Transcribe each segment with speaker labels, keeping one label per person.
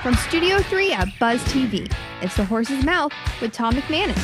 Speaker 1: From Studio 3 at Buzz TV, it's The Horse's Mouth with Tom McManus.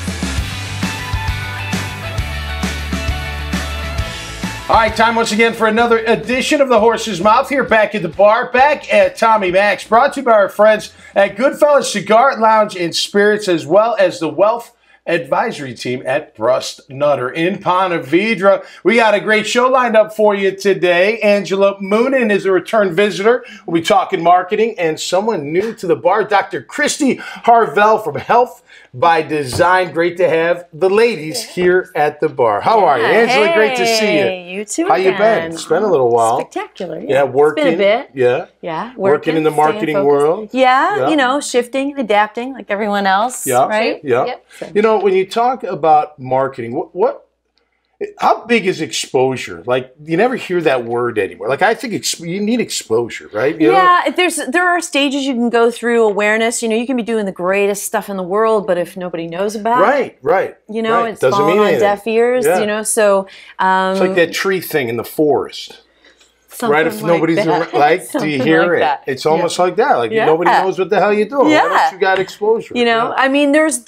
Speaker 2: All right, time once again for another edition of The Horse's Mouth here back at the bar, back at Tommy Mac's, brought to you by our friends at Goodfellas Cigar Lounge and Spirits, as well as the Wealth Advisory Team at Brust Nutter in Ponte Vedra. We got a great show lined up for you today. Angela Moonan is a return visitor. We'll be talking marketing, and someone new to the bar, Dr. Kristy Harvell from Health by Design. Great to have the ladies here at the bar. How are you, Angela?
Speaker 3: Hey,
Speaker 2: great to see you.
Speaker 3: You too.
Speaker 2: How you been? It's been a little while.
Speaker 3: Spectacular.
Speaker 2: Yeah, working.
Speaker 3: It's been a bit.
Speaker 2: Yeah.
Speaker 3: Yeah.
Speaker 2: Working in the marketing world.
Speaker 3: Yeah, you know, shifting and adapting like everyone else.
Speaker 2: Yeah.
Speaker 3: Right?
Speaker 2: Yeah.
Speaker 3: Yep.
Speaker 2: You know, when you talk about marketing, how big is exposure? Like, you never hear that word anymore. Like, I think you need exposure, right? You know?
Speaker 3: There are stages you can go through awareness. You know, you can be doing the greatest stuff in the world, but if nobody knows about it,
Speaker 2: right.
Speaker 3: You know, it's
Speaker 2: doesn't
Speaker 3: falling
Speaker 2: mean
Speaker 3: on
Speaker 2: anything.
Speaker 3: deaf ears.
Speaker 2: Yeah.
Speaker 3: You know, so
Speaker 2: it's like that tree thing in the forest. Right, if
Speaker 3: something
Speaker 2: nobody's
Speaker 3: like that.
Speaker 2: like, do you hear
Speaker 3: like
Speaker 2: it?
Speaker 3: that.
Speaker 2: It's almost like that. Like nobody knows what the hell you're doing.
Speaker 3: Yeah.
Speaker 2: What else you got exposure?
Speaker 3: You know, I mean, there's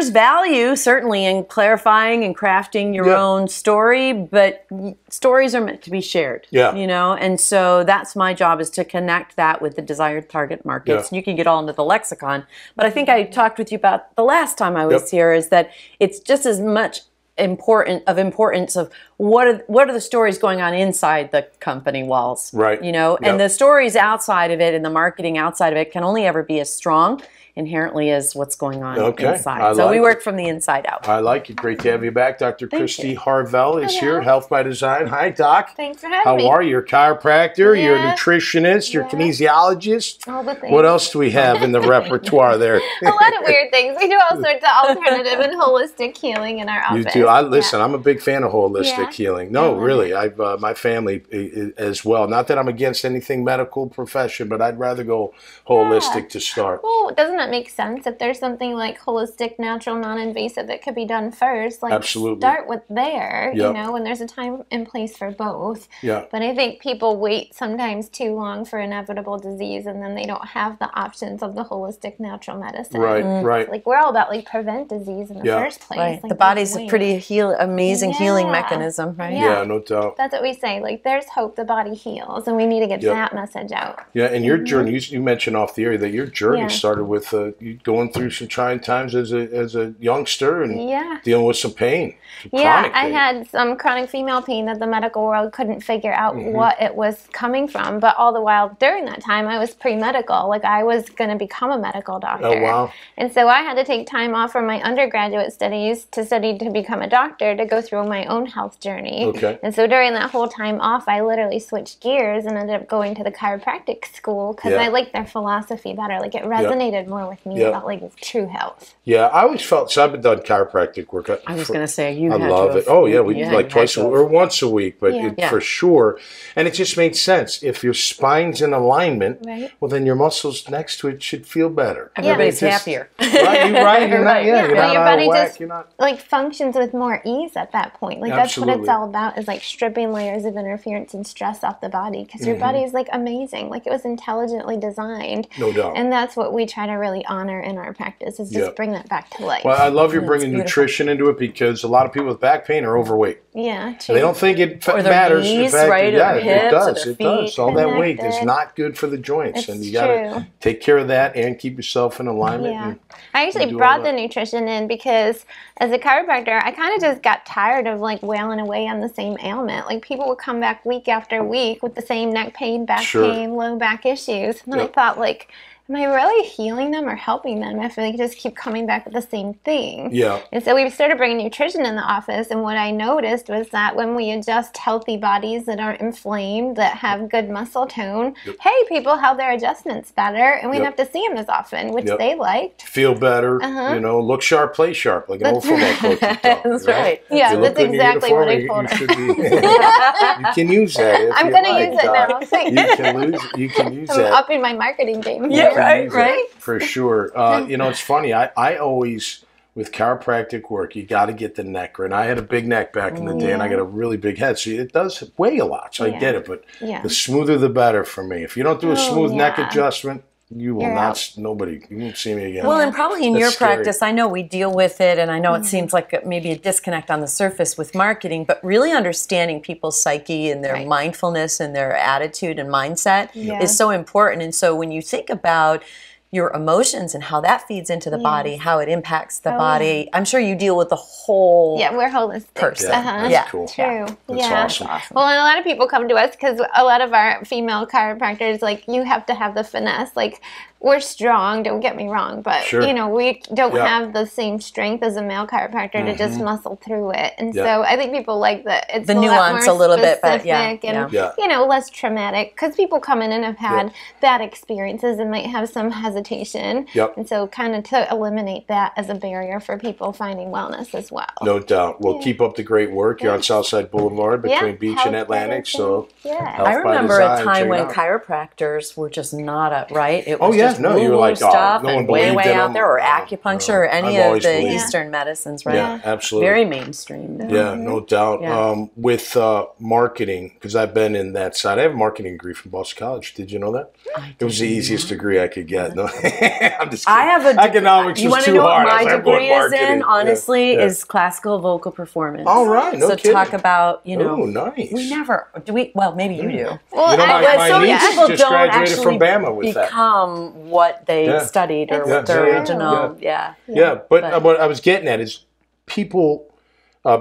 Speaker 3: value certainly in clarifying and crafting your own story, but stories are meant to be shared.
Speaker 2: Yeah.
Speaker 3: You know, and so that's my job, is to connect that with the desired target markets. You can get all into the lexicon, but I think I talked with you about the last time I was here, is that it's just as much importance of what are the stories going on inside the company walls,
Speaker 2: right?
Speaker 3: You know, and the stories outside of it and the marketing outside of it can only ever be as strong inherently as what's going on inside. So we work from the inside out.
Speaker 2: I like it. Great to have you back. Dr. Kristy Harvell is here at Health by Design. Hi, Doc.
Speaker 4: Thanks for having me.
Speaker 2: How are you? You're a chiropractor, you're a nutritionist, you're a kinesiologist.
Speaker 4: All the things.
Speaker 2: What else do we have in the repertoire there?
Speaker 4: A lot of weird things. We do all sorts of alternative and holistic healing in our office.
Speaker 2: You do. Listen, I'm a big fan of holistic healing. No, really. I've my family as well. Not that I'm against anything medical profession, but I'd rather go holistic to start.
Speaker 4: Well, doesn't that make sense? If there's something like holistic, natural, non-invasive that could be done first, like start with there, you know, when there's a time and place for both.
Speaker 2: Yeah.
Speaker 4: But I think people wait sometimes too long for inevitable disease, and then they don't have the options of the holistic natural medicine.
Speaker 2: Right.
Speaker 4: Like, we're all about like prevent disease in the first place.
Speaker 3: Right.
Speaker 4: Like,
Speaker 3: the body's a pretty amazing healing mechanism, right?
Speaker 2: Yeah, no doubt.
Speaker 4: That's what we say. Like, there's hope, the body heals, and we need to get that message out.
Speaker 2: Yeah, and your journey, you mentioned off the air that your journey started with you going through some trying times as a youngster and dealing with some pain.
Speaker 4: I had some chronic female pain that the medical world couldn't figure out what it was coming from. But all the while during that time, I was pre-medical. Like, I was going to become a medical doctor.
Speaker 2: Oh, wow.
Speaker 4: And so I had to take time off from my undergraduate studies to study to become a doctor, to go through my own health journey.
Speaker 2: Okay.
Speaker 4: And so during that whole time off, I literally switched gears and ended up going to the chiropractic school because I liked their philosophy better. Like, it resonated more with me about like true health.
Speaker 2: Yeah, I always felt, so I've done chiropractic work.
Speaker 3: I was going to say, I
Speaker 2: love it. Oh, yeah, we do like twice or once a week, but for sure. And it just made sense. If your spine's in alignment, well, then your muscles next to it should feel better.
Speaker 3: Everybody's happier.
Speaker 2: Right? You're not, you're not
Speaker 4: your
Speaker 2: out
Speaker 4: body
Speaker 2: of whack.
Speaker 4: just
Speaker 2: You're not...
Speaker 4: like functions with more ease at that point. Like, that's what it's all about, is like stripping layers of interference and stress off the body, because your body is like amazing. Like, it was intelligently designed.
Speaker 2: No doubt.
Speaker 4: And that's what we try to really honor in our practice, is just bring that back to life.
Speaker 2: Well, I love you bringing nutrition into it, because a lot of people with back pain are overweight.
Speaker 4: Yeah, true.
Speaker 2: They don't think it
Speaker 3: or their
Speaker 2: matters.
Speaker 3: Knees,
Speaker 2: in fact,
Speaker 3: right?
Speaker 2: Yeah,
Speaker 3: or hips,
Speaker 2: it does.
Speaker 3: Or
Speaker 2: It does. All that weight is not good for the joints,
Speaker 4: It's
Speaker 2: and you got to take care of that and keep yourself in alignment.
Speaker 4: Yeah.
Speaker 2: And
Speaker 4: I actually brought the nutrition in because as a chiropractor, I kind of just got tired of like wailing away on the same ailment. Like, people would come back week after week with the same neck pain, back pain, low back issues. And then I thought, like, am I really healing them or helping them if they just keep coming back with the same thing?
Speaker 2: Yeah.
Speaker 4: And so we started bringing nutrition in the office, and what I noticed was that when we adjust healthy bodies that aren't inflamed, that have good muscle tone, hey, people held their adjustments better, and we didn't have to see them as often, which they liked.
Speaker 2: Feel better, you know, look sharp, play sharp, like an old football coach would tell,
Speaker 3: That's right.
Speaker 4: Yeah, that's exactly what I told her.
Speaker 2: You can use that.
Speaker 4: I'm going to use it now.
Speaker 2: You can use
Speaker 4: I'm
Speaker 2: that.
Speaker 4: upping my marketing game.
Speaker 3: Yeah. Right.
Speaker 2: For sure. You know, it's funny. I always, with chiropractic work, you got to get the neck. And I had a big neck back in the day, and I got a really big head. So it does weigh a lot. So I get it. But the smoother, the better for me. If you don't do a smooth neck adjustment, you will not, nobody, you won't see me again.
Speaker 3: Well, and probably in your
Speaker 2: scary.
Speaker 3: practice, I know we deal with it, and I know it seems like maybe a disconnect on the surface with marketing, but really understanding people's psyche and their mindfulness and their attitude and mindset is so important. And so when you think about your emotions and how that feeds into the body, how it impacts the body. I'm sure you deal with the whole
Speaker 4: we're holistic
Speaker 3: person.
Speaker 2: That's cool.
Speaker 4: True.
Speaker 2: That's awesome.
Speaker 4: Well, and a lot of people come to us because a lot of our female chiropractors, like, you have to have the finesse. Like, we're strong, don't get me wrong, but you know, we don't have the same strength as a male chiropractor to just muscle through it. And so I think people like that it's
Speaker 3: the
Speaker 4: a
Speaker 3: nuance
Speaker 4: lot more
Speaker 3: a little bit,
Speaker 4: specific
Speaker 3: but
Speaker 4: and you know, less traumatic, because people come in and have had bad experiences and might have some hesitation. And so kind of to eliminate that as a barrier for people finding wellness as well.
Speaker 2: No doubt. Well, keep up the great work. You're on Southside Boulevard between Beach and Atlantic. So
Speaker 3: I remember a time when chiropractors were just not right. It was just
Speaker 2: no, you were like,
Speaker 3: stuff
Speaker 2: no one
Speaker 3: and way
Speaker 2: believed in
Speaker 3: out
Speaker 2: them.
Speaker 3: there, or acupuncture, or any of the Eastern medicines, right?
Speaker 2: Yeah, absolutely.
Speaker 3: Very mainstream.
Speaker 2: Yeah, no doubt. With marketing, because I've been in that side. I have a marketing degree from Boston College. Did you know that? It was the easiest degree I could get. No, I'm just kidding.
Speaker 3: I have a
Speaker 2: economics was too hard.
Speaker 3: You want to know what my degree is in? Honestly, is classical vocal performance.
Speaker 2: All right, no kidding.
Speaker 3: So talk about, you know,
Speaker 2: nice.
Speaker 3: We never do we. Well, maybe you do.
Speaker 4: Well,
Speaker 2: you know, my niece
Speaker 3: people
Speaker 2: just
Speaker 3: don't
Speaker 2: graduated from
Speaker 3: actually
Speaker 2: Bama with that.
Speaker 3: Become what they studied or what their original.
Speaker 2: But what I was getting at is people.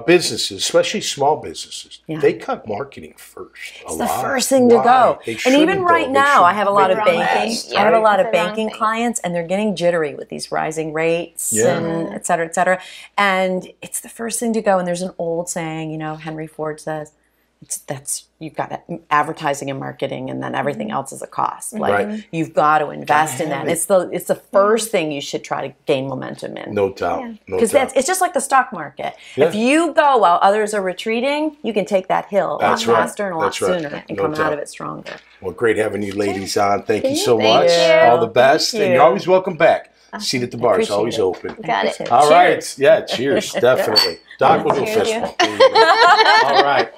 Speaker 2: Businesses, especially small businesses, they cut marketing first.
Speaker 3: It's the first thing to go. And even right now, I have a lot of banking. I have a lot of banking clients, and they're getting jittery with these rising rates and et cetera, et cetera. And it's the first thing to go. And there's an old saying, you know, Henry Ford says, you've got advertising and marketing, and then everything else is a cost. Like you've got to invest in that. It's the first thing you should try to gain momentum in.
Speaker 2: No doubt.
Speaker 3: Because it's just like the stock market. If you go while others are retreating, you can take that hill a lot faster and a lot sooner and come out of it stronger.
Speaker 2: Well, great having you ladies on. Thank you so much.
Speaker 3: You.
Speaker 2: All the best. And you're always welcome back. Seat at the bar is always open.
Speaker 4: Got it.
Speaker 2: All right. Yeah, cheers. Definitely. Doc will do a fist bump. All right.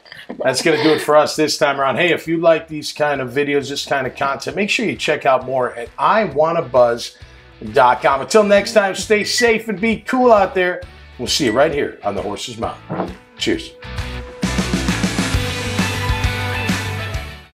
Speaker 2: That's going to do it for us this time around. Hey, if you like these kind of videos, this kind of content, make sure you check out more at iwannabuzz.com. Until next time, stay safe and be cool out there. We'll see you right here on The Horse's Mouth. Cheers.